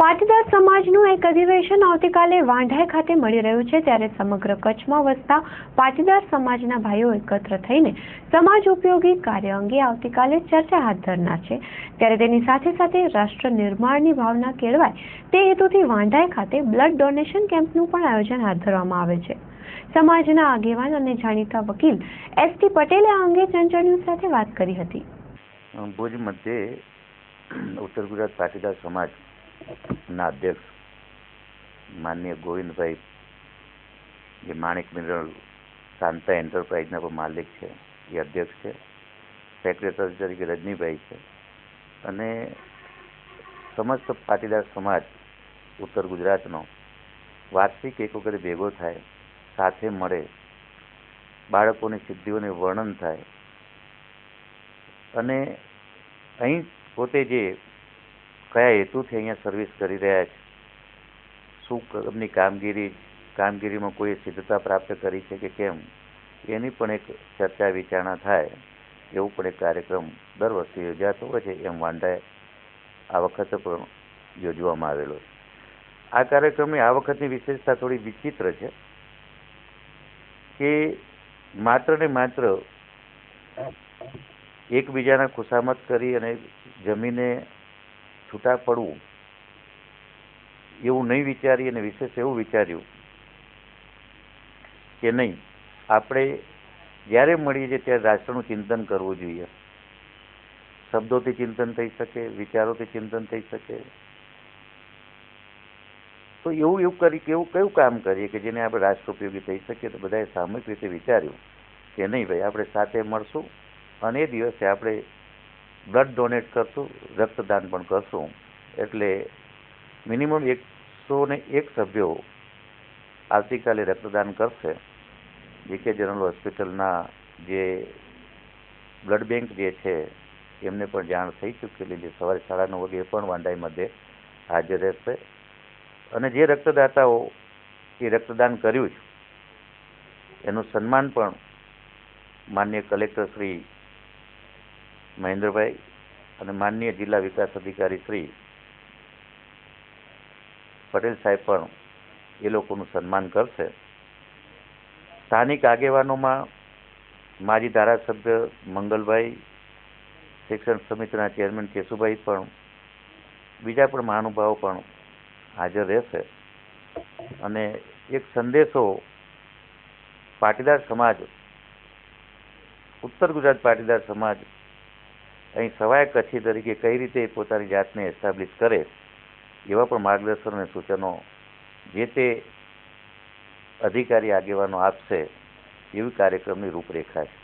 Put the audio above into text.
પાટીદાર સમાજનું એક અધિવેશન આવતીકાલે વાંઢાઈ ખાતે મળી રહ્યું છે, ત્યારે સમગ્ર કચ્છમાં વસતા પાટીદાર સમાજના ભાઈઓ એકત્ર થઈને સમાજ ઉપયોગી કાર્ય અંગે આવતીકાલે ચર્ચા હાથ ધરનાર છે। ત્યારે તેની સાથે સાથે રાષ્ટ્ર નિર્માણની ભાવના કેળવાય તે હેતુથી વાંઢાઈ ખાતે બ્લડ ડોનેશન કેમ્પનું પણ આયોજન હાથ ધરવામાં આવે છે। સમાજના આગેવાન અને જાણીતા વકીલ એસ.ટી. પટેલે આ અંગે ચંચળ ન્યૂઝ સાથે વાત કરી હતી। ભુજ મધ્યે ઉત્તર ગુજરાત પાટીદાર સમાજના અધ્યક્ષ માનનીય ગોવિંદભાઈ, જે માણેક મિનરલ શાંતા એન્ટરપ્રાઇઝના પણ માલિક છે, એ અધ્યક્ષ છે। સેક્રેટરી તરીકે રજનીભાઈ છે અને સમસ્ત પાટીદાર સમાજ ઉત્તર ગુજરાતનો વાર્ષિક એક વખત ભેગો થાય, સાથે મળે, બાળકોની સિદ્ધિઓને વર્ણન થાય અને અહીં પોતે જે કયા હેતુથી અહીંયા સર્વિસ કરી રહ્યા છે, શું એમની કામગીરીમાં કોઈ સિદ્ધતા પ્રાપ્ત કરી છે કે કેમ, એની પણ એક ચર્ચા વિચારણા થાય એવું પણ એક કાર્યક્રમ દર વર્ષે યોજાતો હોય છે। એમ વાંઢાએ આ વખતે પણ યોજવામાં આવેલો છે। આ કાર્યક્રમની આ વખતની વિશેષતા થોડી વિચિત્ર છે કે માત્ર ને માત્ર એકબીજાના ખુશામત કરી અને જમીને છૂટા પડવું એવું નહીં વિચારી અને વિશેષ એવું વિચાર્યું કે નહીં, આપણે જ્યારે મળીએ છીએ ત્યારે રાષ્ટ્રનું ચિંતન કરવું જોઈએ। શબ્દોથી ચિંતન થઈ શકે, વિચારોથી ચિંતન થઈ શકે, તો એવું કયું કામ કરીએ કે જેને આપણે રાષ્ટ્ર ઉપયોગી થઈ શકીએ। તો બધાએ સામૂહિક રીતે વિચાર્યું કે નહીં ભાઈ, આપણે સાથે મળશું અને એ દિવસે આપણે બ્લડ ડોનેટ કરશું, રક્તદાન પણ કરશું। એટલે મિનિમમ 101 સભ્યો આવતીકાલે રક્તદાન કરશે। જે.કે. જનરલ હોસ્પિટલના જે બ્લડ બેંક જે છે એમને પણ જાણ થઈ ચૂકેલી છે। સવારે 9:30 વાગે પણ વાંઢાઈ મધ્યે હાજર રહેશે અને જે રક્તદાતાઓ એ રક્તદાન કર્યું છે એનું સન્માન પણ માનનીય કલેક્ટર શ્રી મહેન્દ્રભાઈ અને માનનીય જિલ્લા વિકાસ અધિકારી શ્રી પટેલ સાહેબ પણ એ લોકોનું સન્માન કરશે। સ્થાનિક આગેવાનોમાં માજી ધારાસભ્ય મંગલભાઈ, શિક્ષણ સમિતિના ચેરમેન કેશુભાઈ પણ, બીજા પણ મહાનુભાવો પણ હાજર રહેશે અને એક સંદેશો પાટીદાર સમાજ, ઉત્તર ગુજરાત પાટીદાર સમાજ અહીં સવાય કચ્છી તરીકે કઈ રીતે પોતાની જાતને એસ્ટાબ્લિશ કરે એવા પણ માર્ગદર્શન અને સૂચનો જે તે અધિકારી આગેવાનો આપશે, એવી કાર્યક્રમની રૂપરેખા છે।